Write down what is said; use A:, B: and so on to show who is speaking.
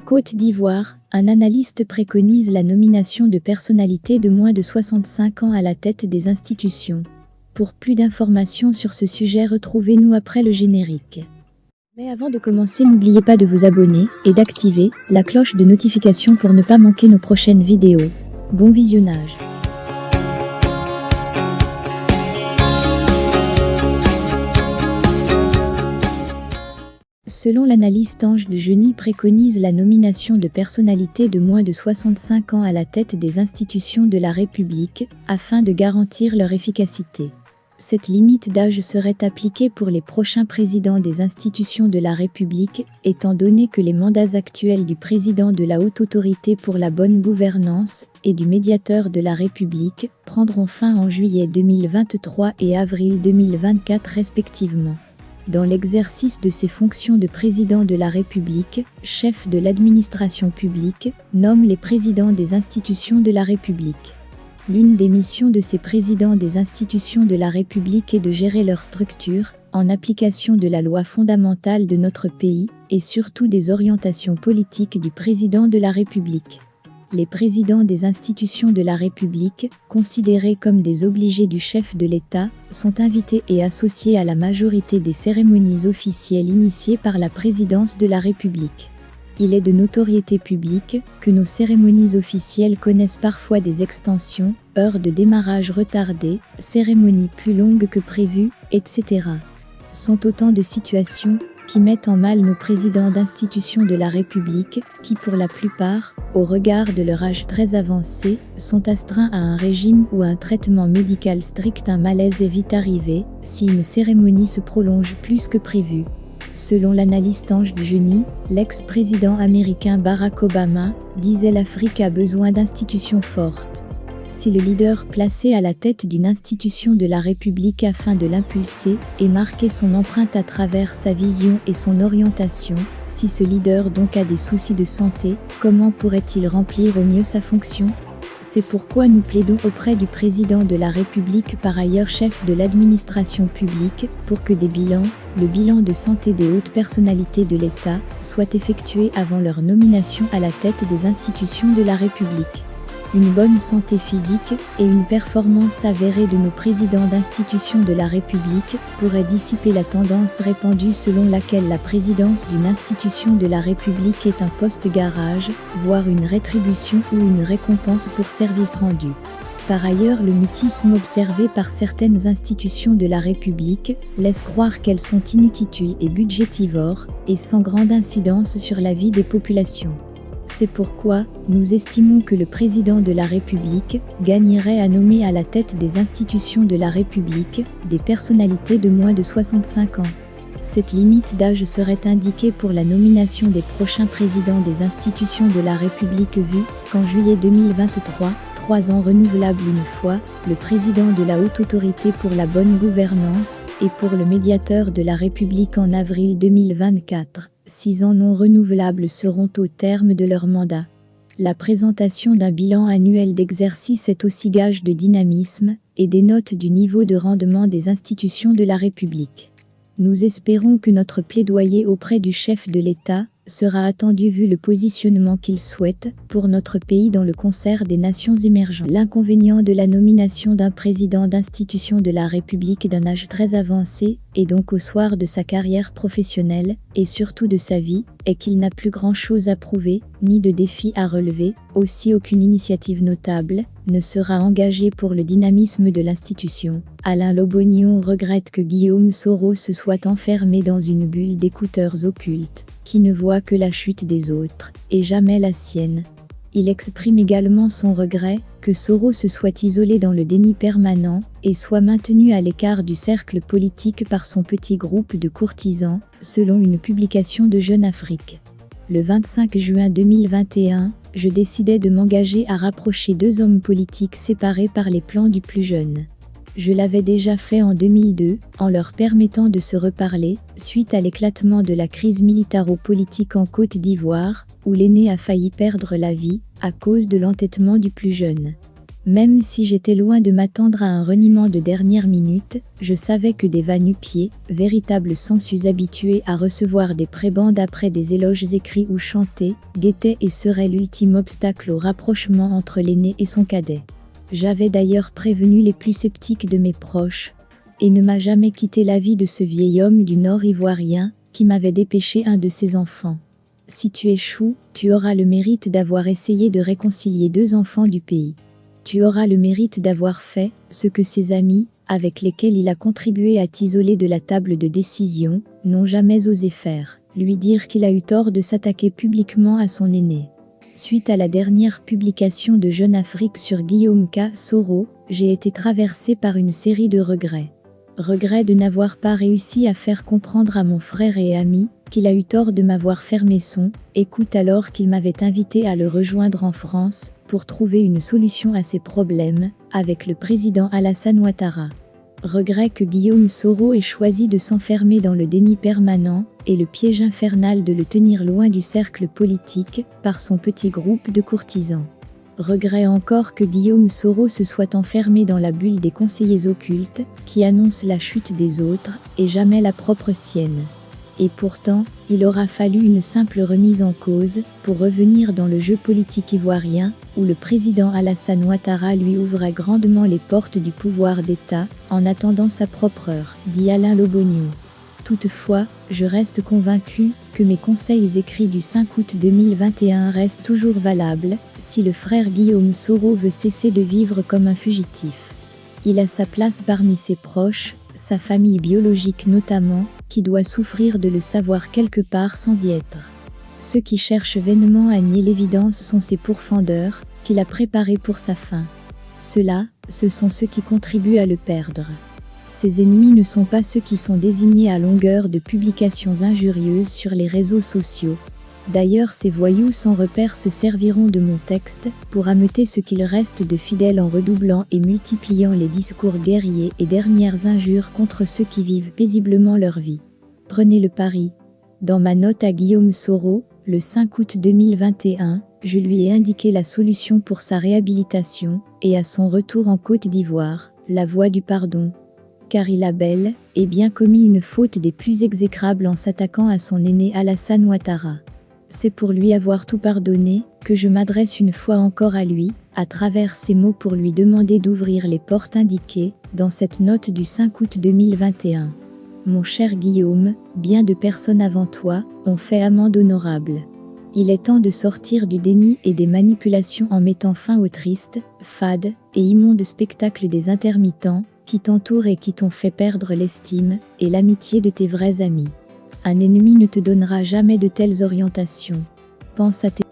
A: Côte d'Ivoire, un analyste préconise la nomination de personnalités de moins de 65 ans à la tête des institutions. Pour plus d'informations sur ce sujet, retrouvez-nous après le générique. Mais avant de commencer, n'oubliez pas de vous abonner et d'activer la cloche de notification pour ne pas manquer nos prochaines vidéos. Bon visionnage. Selon l'analyste Ange de Geny, préconise la nomination de personnalités de moins de 65 ans à la tête des institutions de la République, afin de garantir leur efficacité. Cette limite d'âge serait appliquée pour les prochains présidents des institutions de la République, étant donné que les mandats actuels du président de la Haute Autorité pour la bonne gouvernance et du médiateur de la République prendront fin en juillet 2023 et avril 2024 respectivement. Dans l'exercice de ses fonctions de président de la République, chef de l'administration publique, nomme les présidents des institutions de la République. L'une des missions de ces présidents des institutions de la République est de gérer leur structure, en application de la loi fondamentale de notre pays, et surtout des orientations politiques du président de la République. Les présidents des institutions de la République, considérés comme des obligés du chef de l'État, sont invités et associés à la majorité des cérémonies officielles initiées par la présidence de la République. Il est de notoriété publique que nos cérémonies officielles connaissent parfois des extensions, heures de démarrage retardées, cérémonies plus longues que prévues, etc. Sont autant de situations qui mettent en mal nos présidents d'institutions de la République, qui pour la plupart, au regard de leur âge très avancé, sont astreints à un régime ou un traitement médical strict. Un malaise est vite arrivé, si une cérémonie se prolonge plus que prévu. Selon l'analyste Ange de Geny, l'ex-président américain Barack Obama disait: l'Afrique a besoin d'institutions fortes. Si le leader placé à la tête d'une institution de la République afin de l'impulser et marquer son empreinte à travers sa vision et son orientation, si ce leader donc a des soucis de santé, comment pourrait-il remplir au mieux sa fonction ? C'est pourquoi nous plaidons auprès du président de la République, par ailleurs chef de l'administration publique, pour que des bilans, le bilan de santé des hautes personnalités de l'État, soient effectués avant leur nomination à la tête des institutions de la République. Une bonne santé physique et une performance avérée de nos présidents d'institutions de la République pourraient dissiper la tendance répandue selon laquelle la présidence d'une institution de la République est un poste garage, voire une rétribution ou une récompense pour service rendu. Par ailleurs, le mutisme observé par certaines institutions de la République laisse croire qu'elles sont inutiles et budgétivores, et sans grande incidence sur la vie des populations. C'est pourquoi, nous estimons que le président de la République gagnerait à nommer à la tête des institutions de la République des personnalités de moins de 65 ans. Cette limite d'âge serait indiquée pour la nomination des prochains présidents des institutions de la République vu qu'en juillet 2023, 3 ans renouvelables une fois, le président de la Haute Autorité pour la bonne gouvernance, et pour le médiateur de la République en avril 2024. 6 ans non renouvelables seront au terme de leur mandat. La présentation d'un bilan annuel d'exercice est aussi gage de dynamisme et dénote du niveau de rendement des institutions de la République. Nous espérons que notre plaidoyer auprès du chef de l'État sera attendu vu le positionnement qu'il souhaite pour notre pays dans le concert des nations émergentes. L'inconvénient de la nomination d'un président d'institution de la République d'un âge très avancé, et donc au soir de sa carrière professionnelle, et surtout de sa vie, est qu'il n'a plus grand-chose à prouver, ni de défis à relever, aussi aucune initiative notable ne sera engagée pour le dynamisme de l'institution. Alain Lobognon regrette que Guillaume Soro se soit enfermé dans une bulle d'écouteurs occultes, qui ne voit que la chute des autres, et jamais la sienne. Il exprime également son regret que Soro se soit isolé dans le déni permanent et soit maintenu à l'écart du cercle politique par son petit groupe de courtisans, selon une publication de Jeune Afrique. Le 25 juin 2021, je décidai de m'engager à rapprocher 2 hommes politiques séparés par les plans du plus jeune. Je l'avais déjà fait en 2002, en leur permettant de se reparler, suite à l'éclatement de la crise militaro-politique en Côte d'Ivoire, où l'aîné a failli perdre la vie, à cause de l'entêtement du plus jeune. Même si j'étais loin de m'attendre à un reniement de dernière minute, je savais que des va-nu-pieds, véritables sensus habitués à recevoir des prébendes après des éloges écrits ou chantés, guettaient et seraient l'ultime obstacle au rapprochement entre l'aîné et son cadet. J'avais d'ailleurs prévenu les plus sceptiques de mes proches, et ne m'a jamais quitté l'avis de ce vieil homme du Nord ivoirien, qui m'avait dépêché un de ses enfants. Si tu échoues, tu auras le mérite d'avoir essayé de réconcilier deux enfants du pays. Tu auras le mérite d'avoir fait ce que ses amis, avec lesquels il a contribué à t'isoler de la table de décision, n'ont jamais osé faire, lui dire qu'il a eu tort de s'attaquer publiquement à son aîné. Suite à la dernière publication de Jeune Afrique sur Guillaume K. Soro, j'ai été traversé par une série de regrets. Regret de n'avoir pas réussi à faire comprendre à mon frère et ami qu'il a eu tort de m'avoir fermé son écoute alors qu'il m'avait invité à le rejoindre en France pour trouver une solution à ses problèmes avec le président Alassane Ouattara. Regret que Guillaume Soro ait choisi de s'enfermer dans le déni permanent et le piège infernal de le tenir loin du cercle politique par son petit groupe de courtisans. Regret encore que Guillaume Soro se soit enfermé dans la bulle des conseillers occultes qui annoncent la chute des autres et jamais la propre sienne. Et pourtant, il aura fallu une simple remise en cause pour revenir dans le jeu politique ivoirien où le président Alassane Ouattara lui ouvrait grandement les portes du pouvoir d'État en attendant sa propre heure, dit Alain Lobognou. Toutefois, je reste convaincu que mes conseils écrits du 5 août 2021 restent toujours valables si le frère Guillaume Soro veut cesser de vivre comme un fugitif. Il a sa place parmi ses proches, sa famille biologique notamment, qui doit souffrir de le savoir quelque part sans y être. Ceux qui cherchent vainement à nier l'évidence sont ses pourfendeurs, qu'il a préparés pour sa fin. Ceux-là, ce sont ceux qui contribuent à le perdre. Ses ennemis ne sont pas ceux qui sont désignés à longueur de publications injurieuses sur les réseaux sociaux. D'ailleurs, ces voyous sans repère se serviront de mon texte pour ameuter ce qu'il reste de fidèles en redoublant et multipliant les discours guerriers et dernières injures contre ceux qui vivent paisiblement leur vie. Prenez le pari. Dans ma note à Guillaume Soro, le 5 août 2021, je lui ai indiqué la solution pour sa réhabilitation et à son retour en Côte d'Ivoire, la voie du pardon. Car il a bel et bien commis une faute des plus exécrables en s'attaquant à son aîné Alassane Ouattara. C'est pour lui avoir tout pardonné que je m'adresse une fois encore à lui, à travers ces mots pour lui demander d'ouvrir les portes indiquées dans cette note du 5 août 2021. Mon cher Guillaume, bien de personnes avant toi ont fait amende honorable. Il est temps de sortir du déni et des manipulations en mettant fin au triste, fade et immonde spectacle des intermittents qui t'entourent et qui t'ont fait perdre l'estime et l'amitié de tes vrais amis. Un ennemi ne te donnera jamais de telles orientations. Pense à tes